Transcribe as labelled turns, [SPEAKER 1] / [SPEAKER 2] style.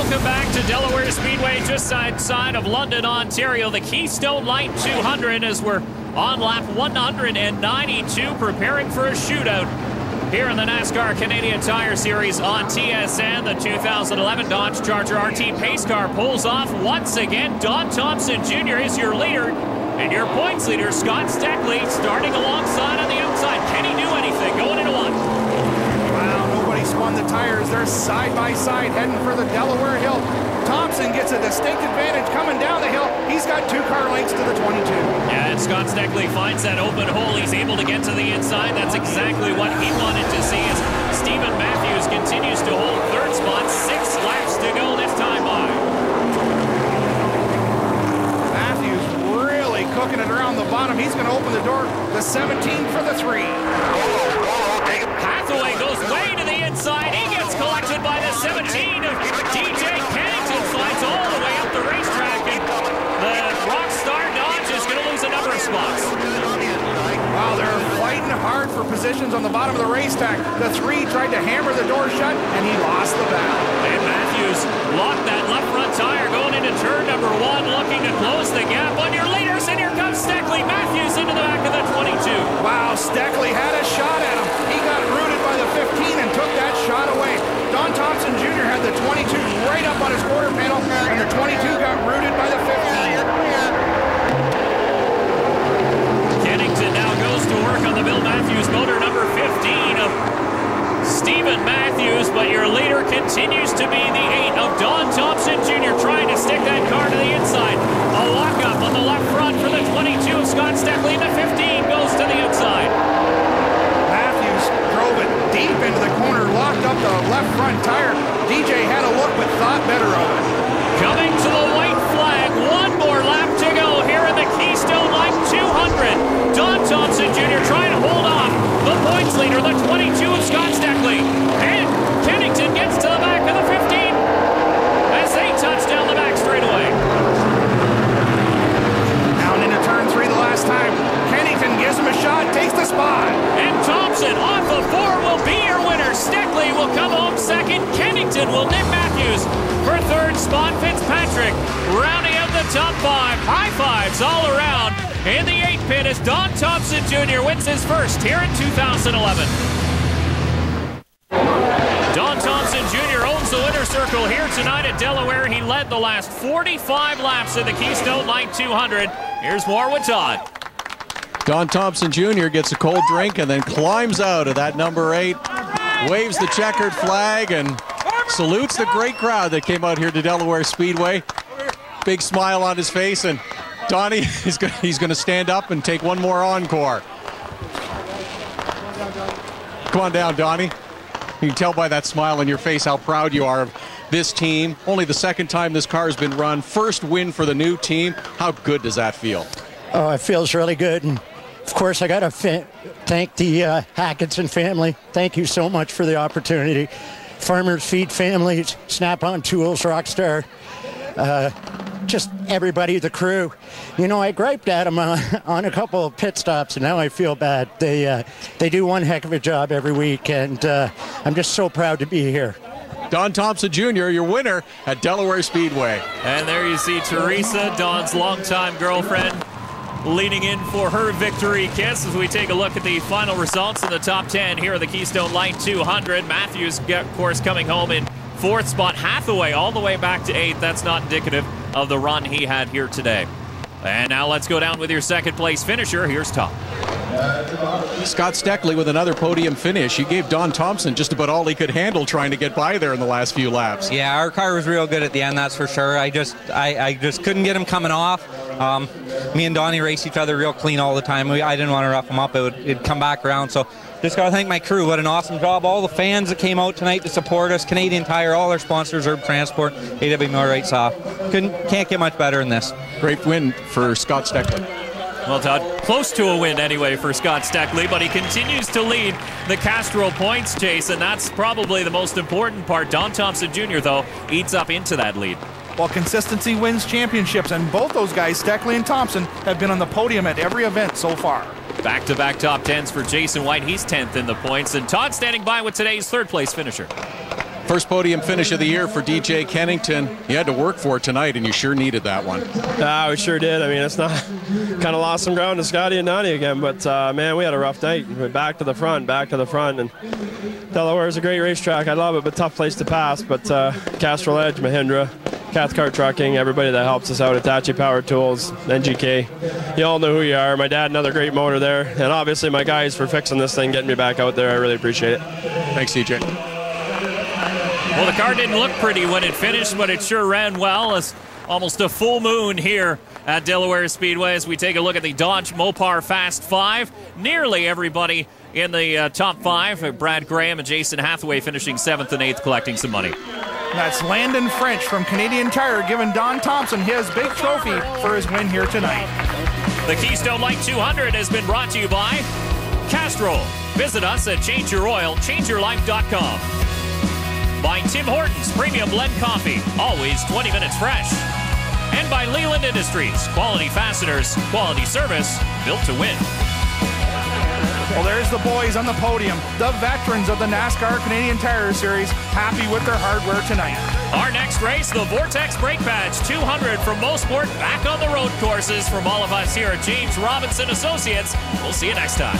[SPEAKER 1] Welcome back to Delaware Speedway, just outside of London, Ontario. The Keystone Light 200 as we're on lap 192, preparing for a shootout here in the NASCAR Canadian Tire Series on TSN. The 2011 Dodge Charger RT pace car pulls off once again. Don Thompson Jr. is your leader, and your points leader, Scott Steckly, starting alongside on the outside. Can he do anything going into one?
[SPEAKER 2] Spun the tires. They're side by side heading for the Delaware Hill. Thompson gets a distinct advantage coming down the hill. He's got 2 car lengths to the 22.
[SPEAKER 1] Yeah, and Scott Steckly finds that open hole. He's able to get to the inside. That's exactly what he wanted to see as Stephen Matthews continues to hold third spot. 6 laps to go this time by.
[SPEAKER 2] Matthews really cooking it around the bottom. He's going to open the door. The 17 for the 3.
[SPEAKER 1] Hathaway goes way to the inside. He gets collected by the 17 of DJ Kennington. Slides all the way up the racetrack, and the Rockstar Dodge is going to lose a number of spots.
[SPEAKER 2] Wow, they're fighting hard for positions on the bottom of the racetrack. The 3 tried to hammer the door shut, and he lost the battle.
[SPEAKER 1] And Matthews locked that left front tire going into turn number 1, looking to close the gap on your leaders, and here comes Steckly. Matthews into the back of the 22.
[SPEAKER 2] Wow, Steckly had a shot at him. He got rooted by the 15 and took that shot away. Don Thompson Jr. had the 22 right up on his quarter panel, and the 22 got rooted by the 15.
[SPEAKER 1] Kennington now goes to work on the Bill Matthews motor, number 15 of Stephen Matthews, but your leader continues to be the 8 of Don Thompson Jr. trying to stick that car to the inside. A walk-up on the left front for the 22 of Scott Steckly, and the 15 goes to the inside.
[SPEAKER 2] Matthews drove it deep into the corner, locked up the left front tire. DJ had a look but thought better of it.
[SPEAKER 1] Coming to the white flag, 1 more lap to go here in the Keystone Light 200. Don Thompson Jr. trying to hold off the points leader, the 22 of Scott Steckly. And Kennington gets to the back of the 15 as they touch down the back straightaway.
[SPEAKER 2] Down into turn 3 the last time. Kennington gives him a shot, takes the spot.
[SPEAKER 1] And Thompson off the 4 will be your winner. Steckly will come home second. Kennington will nip Matthews for third spot. Fitzpatrick rounding out the top 5. High fives all around in the 8 pit as Don Thompson Jr. wins his first here in 2011. Don Thompson Jr. owns the winner's circle here tonight at Delaware. He led the last 45 laps of the Keystone Light 200. Here's more with Todd.
[SPEAKER 3] Don Thompson Jr. gets a cold drink and then climbs out of that number 8, waves the checkered flag, and salutes the great crowd that came out here to Delaware Speedway. Big smile on his face, and Donnie, he's going to stand up and take one more encore. Come on down, Donnie. You can tell by that smile on your face how proud you are of this team. Only the 2nd time this car has been run. First win for the new team. How good does that feel?
[SPEAKER 4] Oh, it feels really good. And of course, I got to thank the Hackinson family. Thank you so much for the opportunity. Farmers Feed Families, Snap-on Tools, Rockstar, just everybody, the crew. You know, I griped at them on a couple of pit stops, and now I feel bad. They do one heck of a job every week, and I'm just so proud to be here.
[SPEAKER 3] Don Thompson Jr., your winner at Delaware Speedway.
[SPEAKER 1] And there you see Teresa, Don's longtime girlfriend, leaning in for her victory kiss as we take a look at the final results in the top 10 here at the Keystone Light 200. Matthews, of course, coming home in 4th spot. Hathaway all the way back to 8th. That's not indicative of the run he had here today. And now let's go down with your 2nd place finisher. Here's Tom.
[SPEAKER 3] Scott Steckly with another podium finish. He gave Don Thompson just about all he could handle trying to get by there in the last few laps.
[SPEAKER 5] Yeah, our car was real good at the end, that's for sure. I just couldn't get him coming off. Me and Donnie race each other real clean all the time. I didn't want to rough him up. It'd come back around. So just got to thank my crew. What an awesome job. All the fans that came out tonight to support us. Canadian Tire, all our sponsors, Herb Transport, AW Millwright Soft. Can't get much better than this.
[SPEAKER 3] Great win for Scott Steckly.
[SPEAKER 1] Well, Todd, close to a win anyway for Scott Steckly, but he continues to lead the Castro points chase, and that's probably the most important part. Don Thompson Jr., though, eats up into that lead.
[SPEAKER 2] Well, consistency wins championships, and both those guys, Steckly and Thompson, have been on the podium at every event so far.
[SPEAKER 1] Back-to-back top 10s for Jason White. He's 10th in the points, and Todd standing by with today's 3rd place finisher.
[SPEAKER 3] First podium finish of the year for DJ Kennington. You had to work for it tonight, and you sure needed that one.
[SPEAKER 6] We sure did. I mean, it's not kind of lost some ground to Scotty and Donnie again, but man, we had a rough night. Back to the front, and Delaware is a great racetrack. I love it, but tough place to pass. But Castrol Edge, Mahindra, Cathcart Trucking, everybody that helps us out, Hitachi Power Tools, NGK, you all know who you are. My dad, another great motor there, and obviously my guys for fixing this thing, getting me back out there. I really appreciate it.
[SPEAKER 3] Thanks, DJ.
[SPEAKER 1] Well, the car didn't look pretty when it finished, but it sure ran well. It's almost a full moon here at Delaware Speedway as we take a look at the Dodge Mopar Fast 5. Nearly everybody in the top 5. Brad Graham and Jason Hathaway finishing 7th and 8th, collecting some money.
[SPEAKER 2] That's Landon French from Canadian Tire giving Don Thompson his big trophy for his win here tonight.
[SPEAKER 1] The Keystone Light 200 has been brought to you by Castrol. Visit us at ChangeYourOil.ChangeYourLife.com. By Tim Hortons Premium Blend Coffee, always 20 minutes fresh. And by Leland Industries, quality fasteners, quality service, built to win.
[SPEAKER 2] Well, there's the boys on the podium, the veterans of the NASCAR Canadian Tire Series, happy with their hardware tonight.
[SPEAKER 1] Our next race, the Vortex Brake Badge 200 from Mosport, back on the road courses. From all of us here at James Robinson Associates, we'll see you next time.